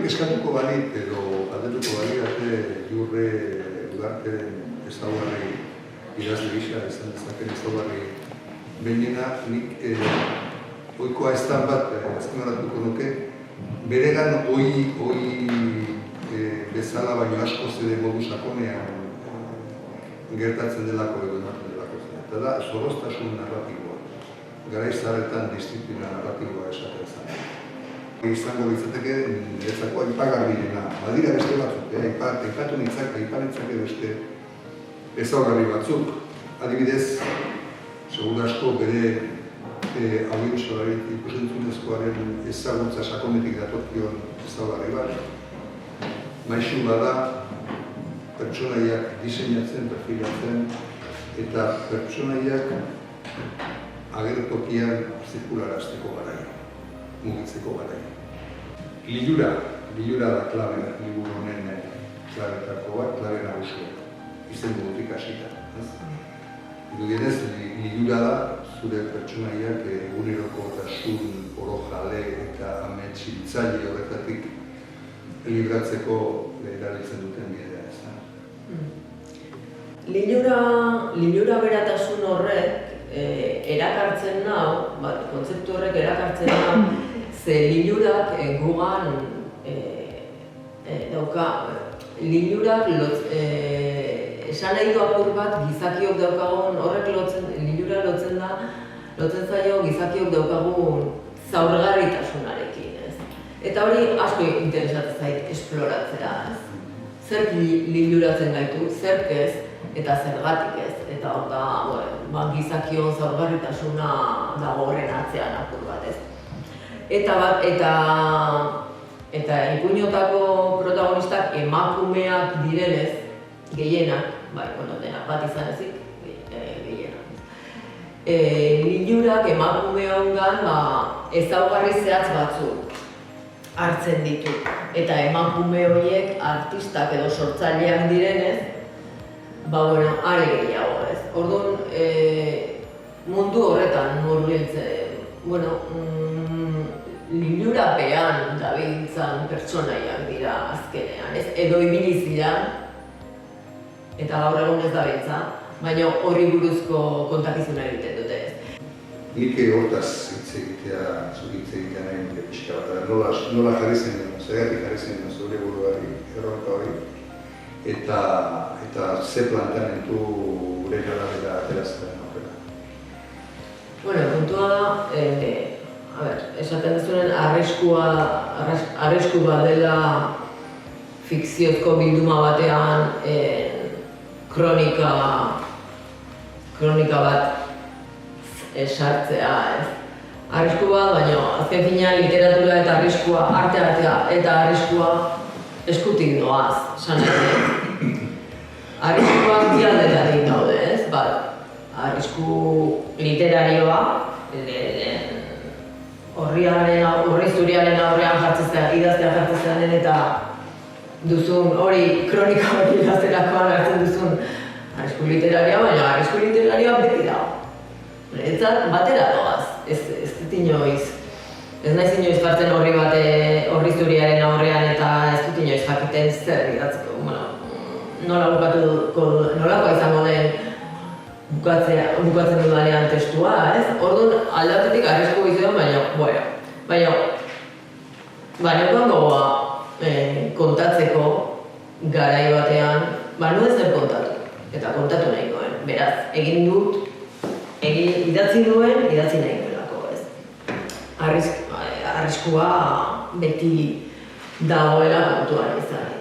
Nik eskatuko balit edo aldetuko balit Jurre Ugarteren ezaugarri idazle gisa, izan dezaken ezaugarri behinena, nik ohikoa estan bat azpimarratuko nuke, beregan bezala baino asko zede modu sakonean gertatzen delako edo ematen delako zen. Eta da, zorroztasun narratiboa. Garai zaharretan disziplina narratiboa esaten zen. Izango litzateke niretzako aipagarriena. Badira beste batzuk, aipatu nitzake beste ezaugarri batzuk. Adibidez, seguru asko bere audiovisualari ikus-entzunezkoaren ezagutza sakonetik datorkion ezaugarri bat. Maisu bada, pertsonaiak diseinatzen, perfilatzen, eta pertsonaiak agertokian zirkularazteko garaia, mugitzeko garaia. Lilura da klabe, liburu honen klabetako bat, klabe nagusia, izen dugutik hasita. Irudienez, lilura da, zure pertsonaiak egunerokotasun, orojale eta ametsiltzaile horretatik libratzeko erabiltzen duten bidea. Lilura beratasun horrek erakartzen nau, kontzeptu horrek erakartzen nau, ze lilurak gugan dauka, lilurak esan nahi du apur bat gizakiok daukagun, horrek lilura lotzen zaio gizakiok daukagun zaurgarritasunarekin. Eta hori asko interesatzen zait esploratzea. Zerk liluratzen gaitu, zerk ez, eta zergatik ez. Eta hor da, gizakion zaurgarritasuna dago horren atzean apur bat ez. Eta ipuinotako protagonistak emakumeak direnez, gehienak, denak bat izan ezik, gehienak. Lilurak emakume hongan ezaugarri zehatz batzuk hartzen ditu. Eta emakume horiek artistak edo sortzaileak direnez, are gehiago ez. Orduan, mundu horretan murgiltzen, lilurapean dabiltzan pertsonaiak dira azkenean, ez? Edo ibili zidan, eta gaur egun ez dabiltza, baina horri buruzko kontakizuna egiten dute ez. Nik hortaz hitz egitea nahi nire pixka bat, nola jarri zen duen, zergatik jarri zen duen zure buruari erronka hori, eta ze planteamendu gure garabera ateratzen aurrera. Puntua da, esaten dezunen arrisku bat dela fikziozko bilduma batean kronika bat sartzea, ez. Arrisku bat, baina azken finean literatura eta arriskua, artea eta arriskua eskutik doaz, esan nahi. Arriskuak bi aldetatik daude, ez? Arrisku literarioa, horri zuriaren aurrean idaztea jartzen den eta duzun hori kronika hori idazterakoan hartzen duzun arrisku literarioa, baina arrisku literarioa beti dago. Etzat batera doaz, ez dut inoiz. Ez naiz inoiz jartzen horri zuriaren aurrean eta ez dut inoiz jakiten zer idatzeko. Nolakoa izango den bukatzen dudanean testua, ez? Orduan aldatetik arrisku izan, baina neukan gogoa kontatzeko garai batean, nuen zer kontatu, eta kontatu nahikoen. Beraz, egin dut, idatzi nahi duelako, ez. Arriskua beti dagoela kontuan izan.